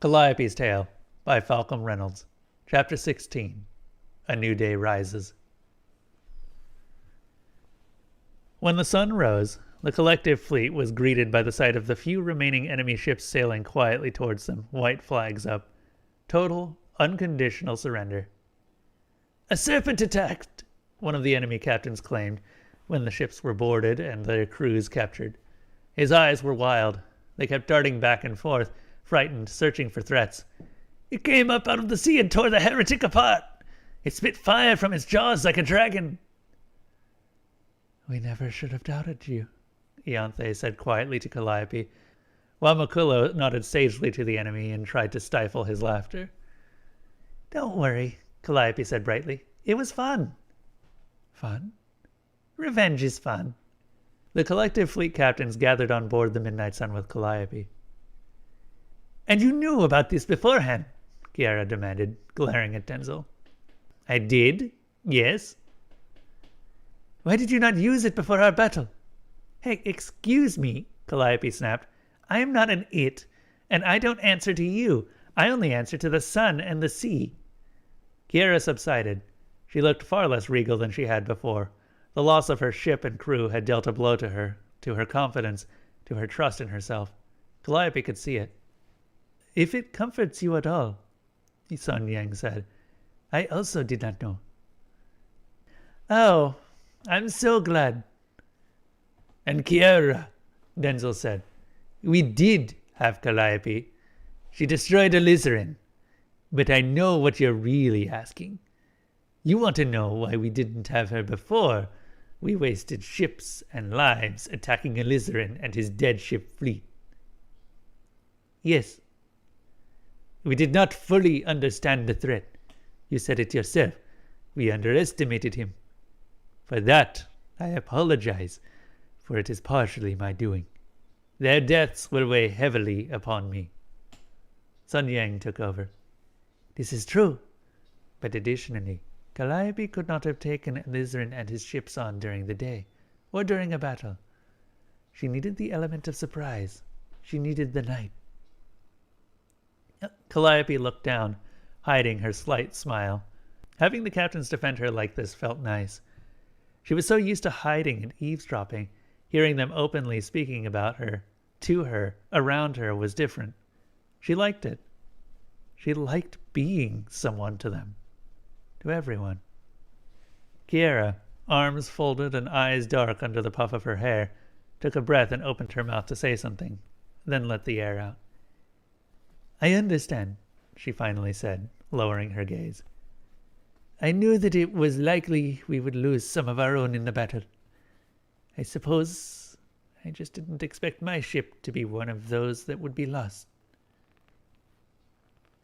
Calliope's Tale by FalcomReynolds. Chapter 16. A New Day Rises. When the sun rose, the collective fleet was greeted by the sight of the few remaining enemy ships sailing quietly towards them, white flags up. Total, unconditional surrender. "A serpent attacked!" one of the enemy captains claimed, when the ships were boarded and their crews captured. His eyes were wild. They kept darting back and forth, frightened, searching for threats. "It came up out of the sea and tore the heretic apart. It spit fire from its jaws like a dragon." "We never should have doubted you," Ianthe said quietly to Calliope, while Mokulo nodded sagely to the enemy and tried to stifle his laughter. "Don't worry," Calliope said brightly. "It was fun." "Fun?" "Revenge is fun." The collective fleet captains gathered on board the Midnight Sun with Calliope. "And you knew about this beforehand?" Kiara demanded, glaring at Denzel. "I did, yes." "Why did you not use it before our battle?" "Hey, excuse me," Calliope snapped. "I am not an it, and I don't answer to you. I only answer to the sun and the sea." Kiara subsided. She looked far less regal than she had before. The loss of her ship and crew had dealt a blow to her confidence, to her trust in herself. Calliope could see it. "If it comforts you at all," Sun Yang said, "I also did not know." "Oh, I'm so glad." "And Kiara," Denzel said, "we did have Calliope. She destroyed alizarin. But I know what you're really asking. You want to know why we didn't have her before we wasted ships and lives attacking alizarin and his dead ship fleet." "Yes." "We did not fully understand the threat. You said it yourself. We underestimated him. For that, I apologize, for it is partially my doing. Their deaths will weigh heavily upon me." Sun Yang took over. "This is true. But additionally, Calliope could not have taken alizarin and his ships on during the day, or during a battle. She needed the element of surprise. She needed the night." Calliope looked down, hiding her slight smile. Having the captains defend her like this felt nice. She was so used to hiding and eavesdropping. Hearing them openly speaking about her, to her, around her was different. She liked it. She liked being someone to them. To everyone. Kiara, arms folded and eyes dark under the puff of her hair, took a breath and opened her mouth to say something, then let the air out. "I understand," she finally said, lowering her gaze. "I knew that it was likely we would lose some of our own in the battle. I suppose I just didn't expect my ship to be one of those that would be lost."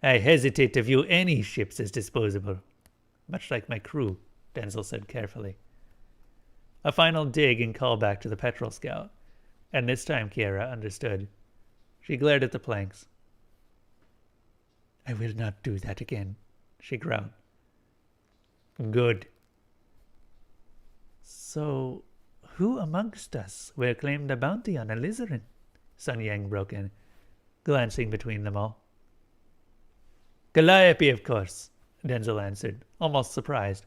"I hesitate to view any ships as disposable, much like my crew," Denzel said carefully. A final dig and callback to the petrol scout, and this time Kiara understood. She glared at the planks. "I will not do that again," she growled. "Good." "So, who amongst us will claim the bounty on alizarin?" Sun Yang broke in, glancing between them all. "Calliope, of course," Denzel answered, almost surprised.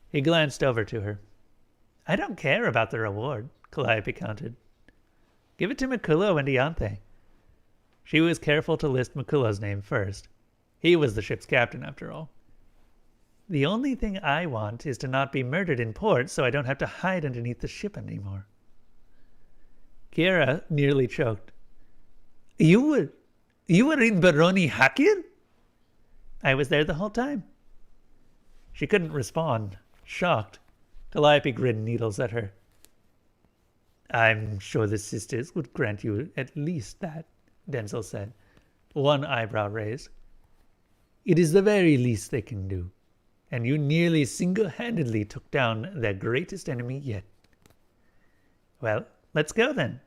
He glanced over to her. "I don't care about the reward," Calliope countered. "Give it to Mokulo and Ianthe." She was careful to list Mokulo's name first. He was the ship's captain, after all. "The only thing I want is to not be murdered in port so I don't have to hide underneath the ship anymore." Kiara nearly choked. You were in Baroni Hakir?" "I was there the whole time." She couldn't respond, shocked. Calliope grinned needles at her. "I'm sure the sisters would grant you at least that," Denzel said, one eyebrow raised. "It is the very least they can do, and you nearly single-handedly took down their greatest enemy yet." "Well, let's go then."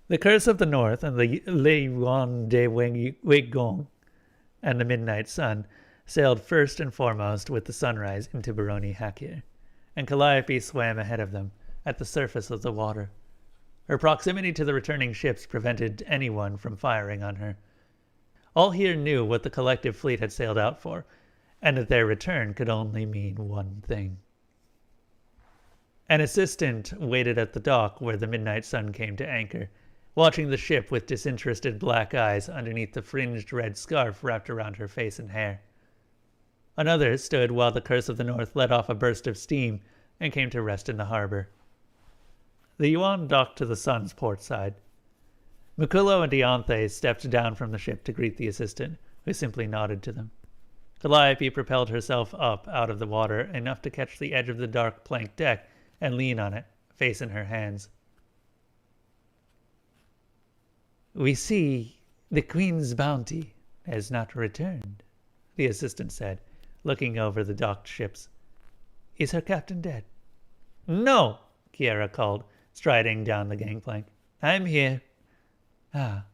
The Curse of the North and the Le Yuan de Weigong and the Midnight Sun sailed first and foremost with the sunrise into Baroni Hakir, and Calliope swam ahead of them, at the surface of the water. Her proximity to the returning ships prevented anyone from firing on her. All here knew what the collective fleet had sailed out for, and that their return could only mean one thing. An assistant waited at the dock where the midnight sun came to anchor, watching the ship with disinterested black eyes underneath the fringed red scarf wrapped around her face and hair. Another stood while the Curse of the North let off a burst of steam and came to rest in the harbor. The Yuan docked to the sun's port side. Makulo and Ianthe stepped down from the ship to greet the assistant, who simply nodded to them. Calliope propelled herself up out of the water enough to catch the edge of the dark plank deck and lean on it, face in her hands. "We see the Queen's bounty has not returned," the assistant said, looking over the docked ships. "Is her captain dead?" "No," Kiera called, striding down the gangplank. "I'm here." "Ah."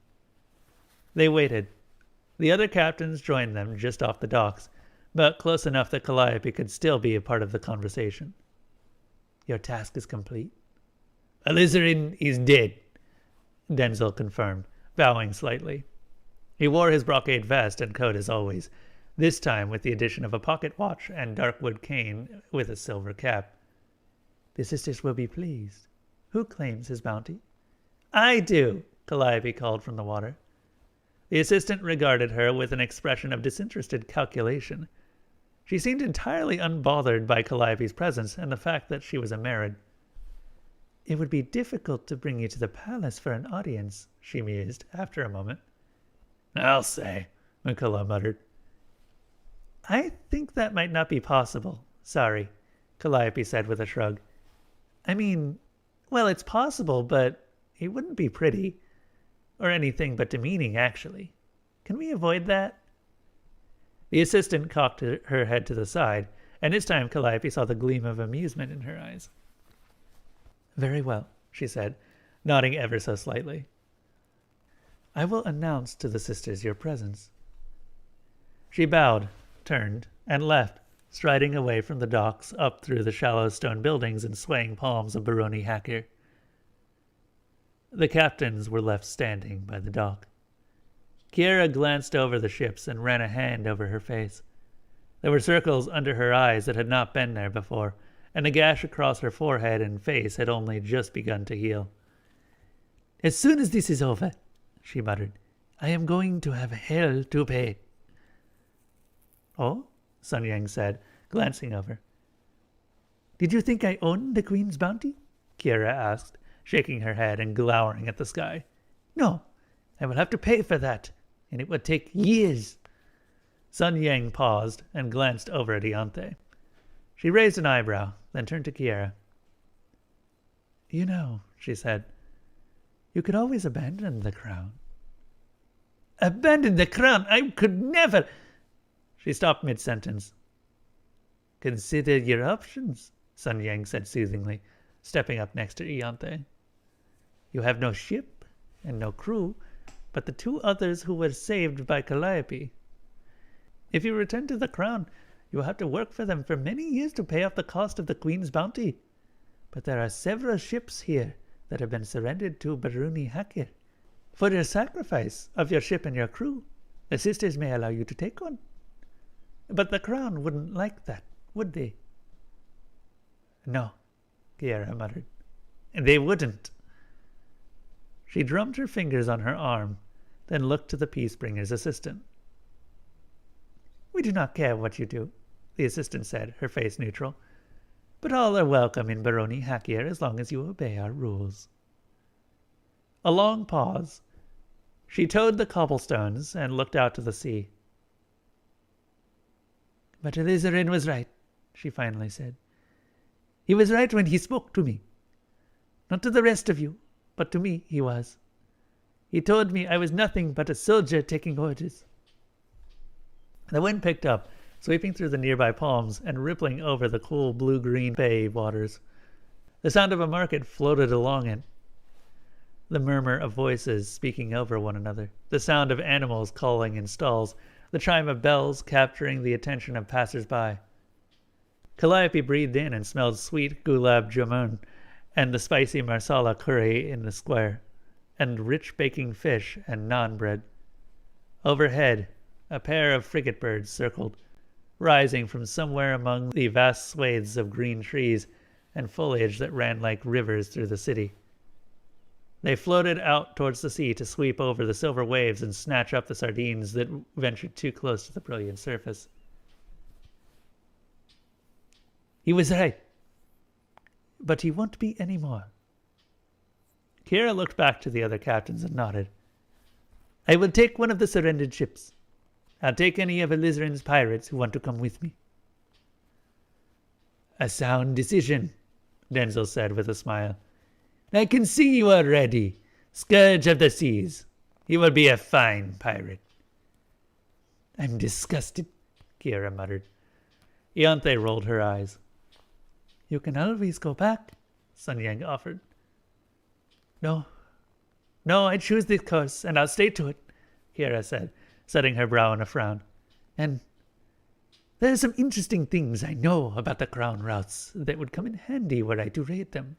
They waited. The other captains joined them just off the docks, but close enough that Calliope could still be a part of the conversation. "Your task is complete?" "Alizarin is dead," Denzel confirmed, bowing slightly. He wore his brocade vest and coat as always, this time with the addition of a pocket watch and darkwood cane with a silver cap. "The sisters will be pleased. Who claims his bounty?" "I do," Calliope called from the water. The assistant regarded her with an expression of disinterested calculation. She seemed entirely unbothered by Calliope's presence and the fact that she was a Merid. "It would be difficult to bring you to the palace for an audience," she mused after a moment. "I'll say," Makulo muttered. "I think that might not be possible. Sorry," Calliope said with a shrug. "I mean, well, it's possible, but it wouldn't be pretty. Or anything but demeaning, actually. Can we avoid that?" The assistant cocked her head to the side, and this time Calliope saw the gleam of amusement in her eyes. "Very well," she said, nodding ever so slightly. "I will announce to the sisters your presence." She bowed, turned, and left, striding away from the docks up through the shallow stone buildings and swaying palms of Baroni Hakir. The captains were left standing by the dock. Kiera glanced over the ships and ran a hand over her face. There were circles under her eyes that had not been there before, and the gash across her forehead and face had only just begun to heal. "As soon as this is over," she muttered, "I am going to have hell to pay." "Oh?" Sun Yang said, glancing over. "Did you think I owned the Queen's bounty?" Kiera asked, shaking her head and glowering at the sky. "No, I will have to pay for that, and it would take years." Sun Yang paused and glanced over at Ianthe. She raised an eyebrow, then turned to Kiera. "You know," she said, "you could always abandon the crown." "Abandon the crown? I could never—" She stopped mid-sentence. "Consider your options," Sun Yang said soothingly, stepping up next to Ianthe. "You have no ship and no crew, but the two others who were saved by Calliope. If you return to the crown, you will have to work for them for many years to pay off the cost of the Queen's bounty. But there are several ships here that have been surrendered to Baroni Hakir. For your sacrifice of your ship and your crew, the sisters may allow you to take one. But the crown wouldn't like that, would they?" "No," Kiera muttered. "They wouldn't." She drummed her fingers on her arm, then looked to the Peacebringer's assistant. "We do not care what you do," the assistant said, her face neutral. "But all are welcome in Baroni Hakir as long as you obey our rules." A long pause. She toed the cobblestones and looked out to the sea. "But Alizarin was right," she finally said. "He was right when he spoke to me. Not to the rest of you, but to me he was. He told me I was nothing but a soldier taking orders." The wind picked up, sweeping through the nearby palms and rippling over the cool blue-green bay waters. The sound of a market floated along it. The murmur of voices speaking over one another, the sound of animals calling in stalls, the chime of bells capturing the attention of passers-by. Calliope breathed in and smelled sweet gulab jamun, and the spicy marsala curry in the square, and rich baking fish and naan bread. Overhead, a pair of frigate birds circled, rising from somewhere among the vast swathes of green trees and foliage that ran like rivers through the city. They floated out towards the sea to sweep over the silver waves and snatch up the sardines that ventured too close to the brilliant surface. He was right. But he won't be any more. Kira looked back to the other captains and nodded. I will take one of the surrendered ships. I'll take any of Alizarin's pirates who want to come with me. A sound decision, Denzel said with a smile. I can see you already. Scourge of the seas. You will be a fine pirate. I'm disgusted, Kira muttered. Ianthe rolled her eyes. You can always go back, Sun Yang offered. No, I choose this course, and I'll stay to it, Kira said, setting her brow in a frown. And there are some interesting things I know about the crown routes that would come in handy were I to raid them.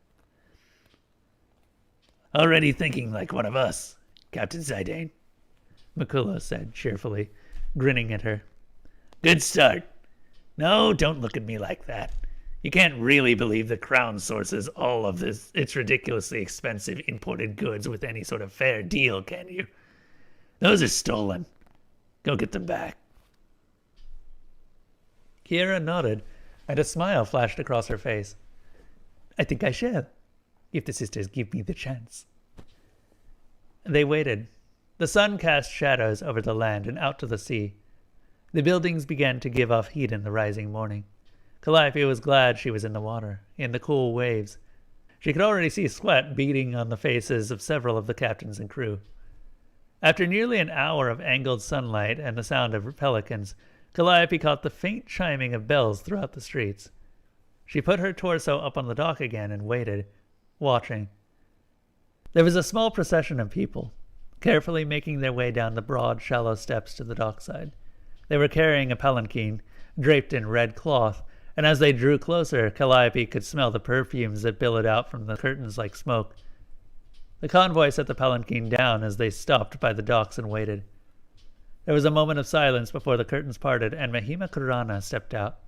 Already thinking like one of us, Captain Zidane, Makulo said cheerfully, grinning at her. Good start. No, don't look at me like that. You can't really believe the Crown sources all of its ridiculously expensive imported goods with any sort of fair deal, can you? Those are stolen. Go get them back. Kira nodded, and a smile flashed across her face. I think I shall, if the sisters give me the chance. They waited. The sun cast shadows over the land and out to the sea. The buildings began to give off heat in the rising morning. Calliope was glad she was in the water, in the cool waves. She could already see sweat beading on the faces of several of the captains and crew. After nearly an hour of angled sunlight and the sound of pelicans, Calliope caught the faint chiming of bells throughout the streets. She put her torso up on the dock again and waited, watching. There was a small procession of people, carefully making their way down the broad, shallow steps to the dockside. They were carrying a palanquin, draped in red cloth, and as they drew closer, Calliope could smell the perfumes that billowed out from the curtains like smoke. The convoy set the palanquin down as they stopped by the docks and waited. There was a moment of silence before the curtains parted, and Mahima Kurana stepped out.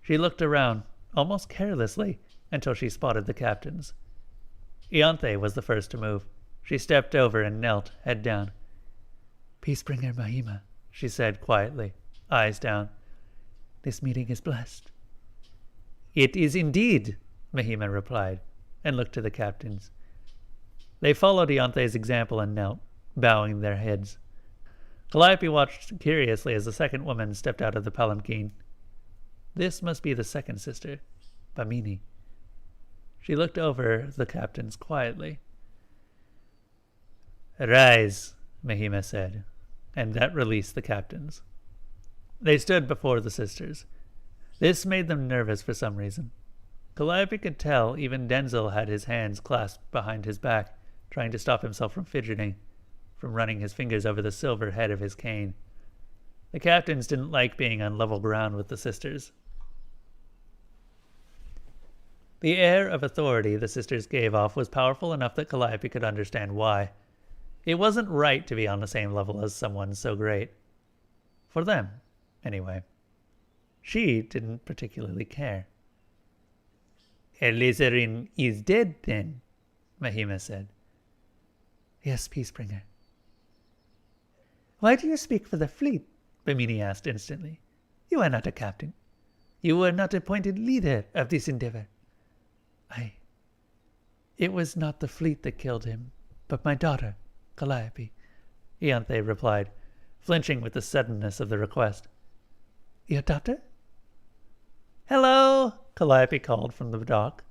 She looked around, almost carelessly, until she spotted the captains. Ianthe was the first to move. She stepped over and knelt, head down. Peacebringer Mahima, she said quietly, eyes down. This meeting is blessed. It is indeed, Mahima replied, and looked to the captains. They followed Ianthe's example and knelt, bowing their heads. Calliope watched curiously as the second woman stepped out of the palanquin. This must be the second sister, Bamini. She looked over the captains quietly. Arise, Mahima said, and that released the captains. They stood before the sisters. This made them nervous for some reason. Calliope could tell even Denzel had his hands clasped behind his back, trying to stop himself from fidgeting, from running his fingers over the silver head of his cane. The captains didn't like being on level ground with the sisters. The air of authority the sisters gave off was powerful enough that Calliope could understand why. It wasn't right to be on the same level as someone so great. For them, anyway. She didn't particularly care. Alizarin is dead, then, Mahima said. Yes, Peacebringer. Why do you speak for the fleet? Bamini asked instantly. You are not a captain. You were not appointed leader of this endeavor. It was not the fleet that killed him, but my daughter, Calliope, Ianthe replied, flinching with the suddenness of the request. Your daughter? Hello, Calliope called from the dock.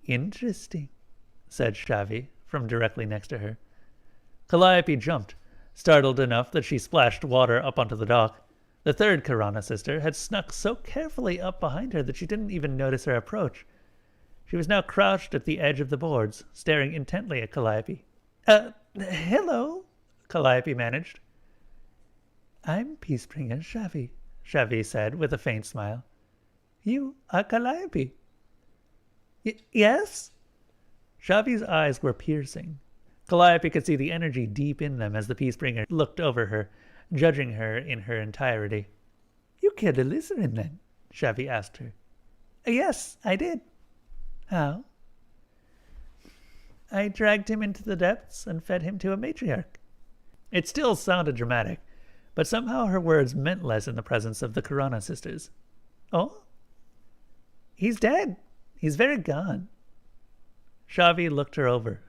Interesting, said Shavi from directly next to her. Calliope jumped, startled enough that she splashed water up onto the dock. The third Kirana sister had snuck so carefully up behind her that she didn't even notice her approach. She was now crouched at the edge of the boards, staring intently at Calliope. Hello, Calliope managed. I'm Peacebringer Shavi said with a faint smile. You are Calliope. Yes? Xavi's eyes were piercing. Calliope could see the energy deep in them as the Peacebringer looked over her, judging her in her entirety. You killed alizarin then? Xavi asked her. Yes, I did. How? I dragged him into the depths and fed him to a matriarch. It still sounded dramatic, but somehow her words meant less in the presence of the Corona sisters. Oh? He's dead. He's very gone. Xavi looked her over.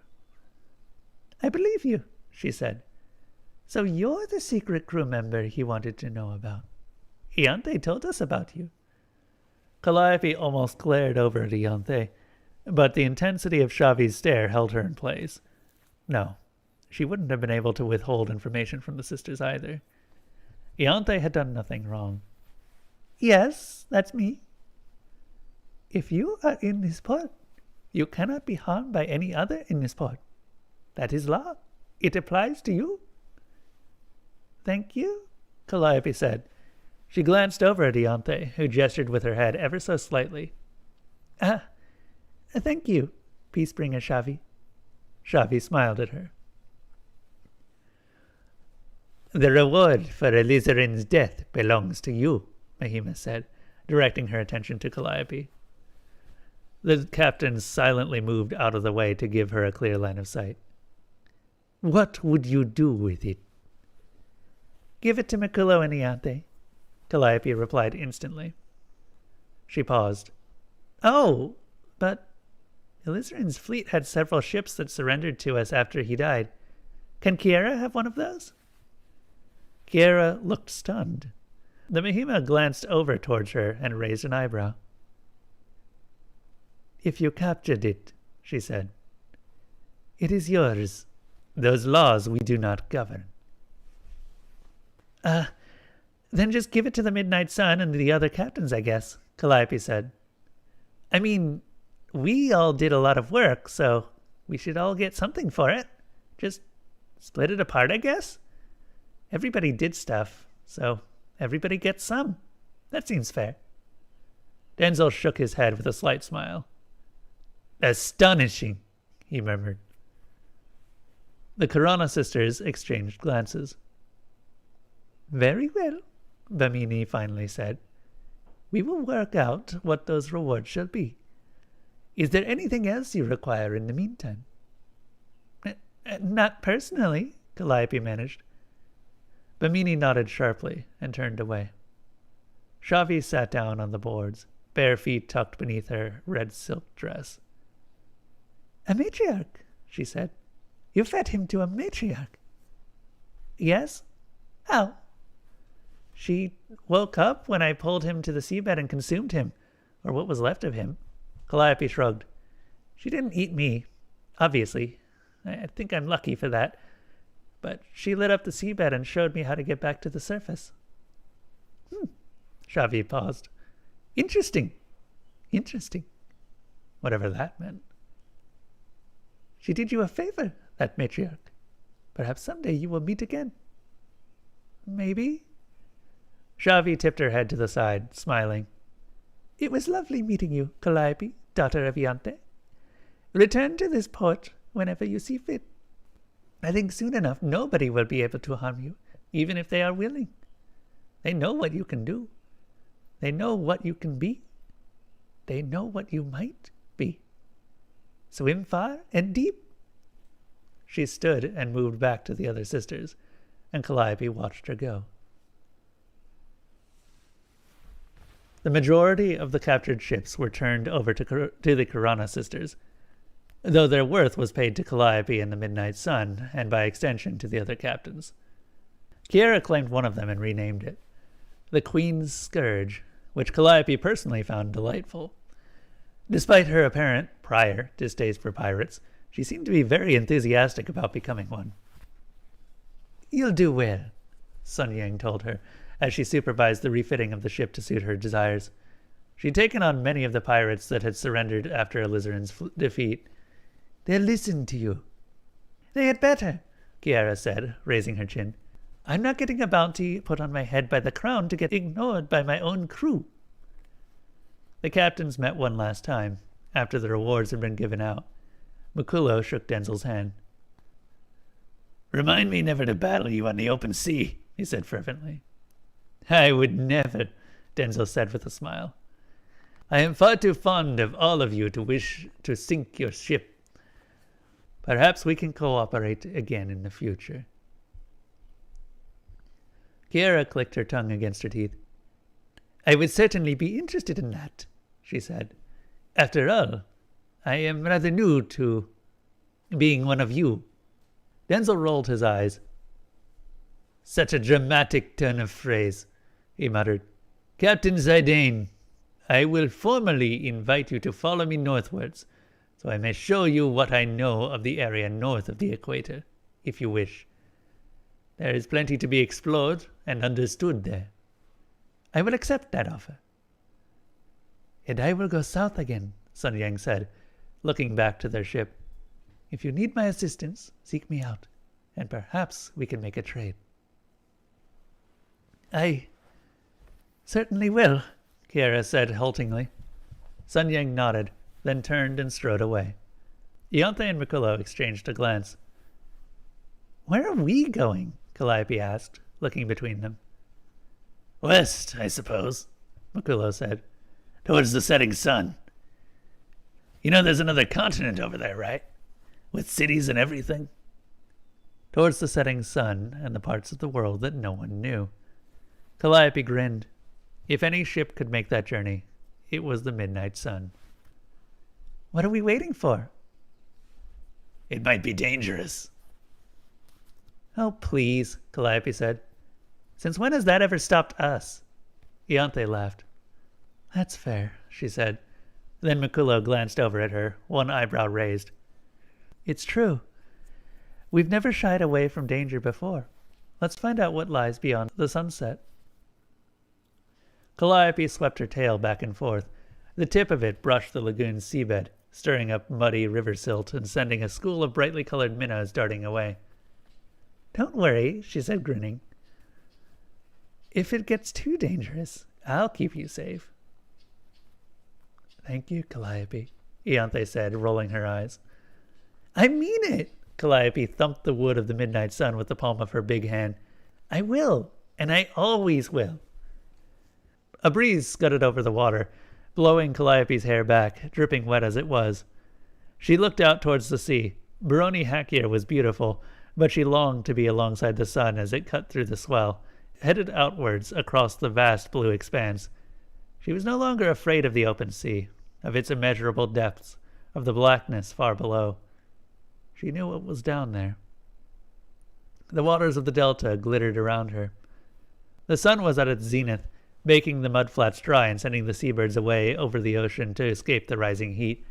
I believe you, she said. So you're the secret crew member he wanted to know about. Iante told us about you. Calliope almost glared over at Iante, but the intensity of Xavi's stare held her in place. No, she wouldn't have been able to withhold information from the sisters either. Iante had done nothing wrong. Yes, that's me. If you are in this port, you cannot be harmed by any other in this port. That is law. It applies to you. Thank you, Calliope said. She glanced over at Iante, who gestured with her head ever so slightly. Thank you, Peacebringer Xavi. Xavi smiled at her. The reward for alizarin's death belongs to you, Mahima said, directing her attention to Calliope. The captain silently moved out of the way to give her a clear line of sight. What would you do with it? Give it to Maculo and Iante, Calliope replied instantly. She paused. Oh, but alizarin's fleet had several ships that surrendered to us after he died. Can Kiera have one of those? Kiera looked stunned. The Mahima glanced over towards her and raised an eyebrow. If you captured it, she said, it is yours. Those laws we do not govern. Then just give it to the Midnight Sun and the other captains, I guess, Calliope said. I mean, we all did a lot of work, so we should all get something for it. Just split it apart, I guess. Everybody did stuff, so everybody gets some. That seems fair. Denzel shook his head with a slight smile. Astonishing, he murmured. The Corona sisters exchanged glances. Very well, Bamini finally said. We will work out what those rewards shall be. Is there anything else you require in the meantime? Not personally, Calliope managed. Bamini nodded sharply and turned away. Xavi sat down on the boards, bare feet tucked beneath her red silk dress. A matriarch, she said. You fed him to a matriarch. Yes? How? She woke up when I pulled him to the seabed and consumed him, or what was left of him. Calliope shrugged. She didn't eat me, obviously. I think I'm lucky for that. But she lit up the seabed and showed me how to get back to the surface. Xavi paused. Interesting. Interesting. Whatever that meant. She did you a favor, that matriarch. Perhaps someday you will meet again. Maybe. Xavi tipped her head to the side, smiling. It was lovely meeting you, Calliope, daughter of Iante. Return to this port whenever you see fit. I think soon enough nobody will be able to harm you, even if they are willing. They know what you can do. They know what you can be. They know what you might be. Swim far and deep. She stood and moved back to the other sisters, and Calliope watched her go. The majority of the captured ships were turned over to the Corona sisters, though their worth was paid to Calliope and the Midnight Sun, and by extension to the other captains. Kiera claimed one of them and renamed it, the Queens Scourge, which Calliope personally found delightful. Despite her apparent, prior, distaste for pirates, she seemed to be very enthusiastic about becoming one. You'll do well, Sun Yang told her, as she supervised the refitting of the ship to suit her desires. She'd taken on many of the pirates that had surrendered after alizarin's defeat. They'll listen to you. They had better, Kiera said, raising her chin. I'm not getting a bounty put on my head by the crown to get ignored by my own crew. The captains met one last time, after the rewards had been given out. Makulo shook Denzel's hand. "Remind me never to battle you on the open sea," he said fervently. "I would never," Denzel said with a smile. "I am far too fond of all of you to wish to sink your ship. Perhaps we can cooperate again in the future." Kiera clicked her tongue against her teeth. "I would certainly be interested in that," she said. "After all, I am rather new to being one of you." Denzel rolled his eyes. "Such a dramatic turn of phrase," he muttered. "Captain Zidane, I will formally invite you to follow me northwards, so I may show you what I know of the area north of the equator, if you wish. There is plenty to be explored and understood there." "I will accept that offer." "And I will go south again," Sun Yang said, looking back to their ship. "If you need my assistance, seek me out, and perhaps we can make a trade." "I certainly will," Kiera said haltingly. Sun Yang nodded, then turned and strode away. Ianthe and Makulo exchanged a glance. "Where are we going?" Calliope asked, looking between them. "West, I suppose," Makulo said. "Towards the setting sun. You know there's another continent over there, right? With cities and everything?" Towards the setting sun and the parts of the world that no one knew. Calliope grinned. If any ship could make that journey, it was the Midnight Sun. "What are we waiting for?" "It might be dangerous." "Oh, please," Calliope said. "Since when has that ever stopped us?" Ianthe laughed. "That's fair," she said. Then Makulo glanced over at her, one eyebrow raised. "It's true. We've never shied away from danger before. Let's find out what lies beyond the sunset." Calliope swept her tail back and forth. The tip of it brushed the lagoon's seabed, stirring up muddy river silt and sending a school of brightly colored minnows darting away. "Don't worry," she said, grinning. "If it gets too dangerous, I'll keep you safe." "Thank you, Calliope," Ianthe said, rolling her eyes. "I mean it!" Calliope thumped the wood of the Midnight Sun with the palm of her big hand. "I will, and I always will." A breeze scudded over the water, blowing Calliope's hair back, dripping wet as it was. She looked out towards the sea. Baroni Hakir was beautiful, but she longed to be alongside the sun as it cut through the swell, headed outwards across the vast blue expanse. She was no longer afraid of the open sea, of its immeasurable depths, of the blackness far below. She knew what was down there. The waters of the delta glittered around her. The sun was at its zenith, baking the mudflats dry and sending the seabirds away over the ocean to escape the rising heat.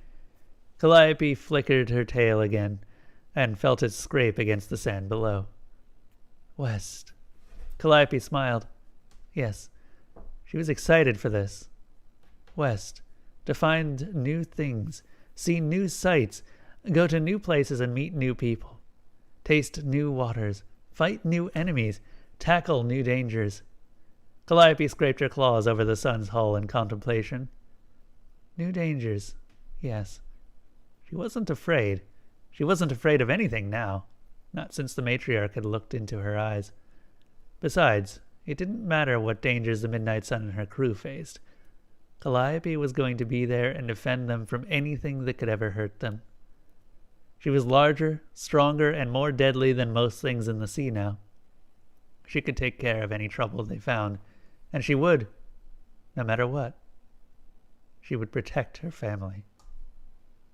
Calliope flickered her tail again and felt it scrape against the sand below. West. Calliope smiled. Yes, she was excited for this. West. To find new things, see new sights, go to new places and meet new people. Taste new waters, fight new enemies, tackle new dangers. Calliope scraped her claws over the sun's hull in contemplation. New dangers, yes. She wasn't afraid. She wasn't afraid of anything now, not since the matriarch had looked into her eyes. Besides, it didn't matter what dangers the Midnight Sun and her crew faced. Calliope was going to be there and defend them from anything that could ever hurt them. She was larger, stronger, and more deadly than most things in the sea now. She could take care of any trouble they found, and she would, no matter what. She would protect her family.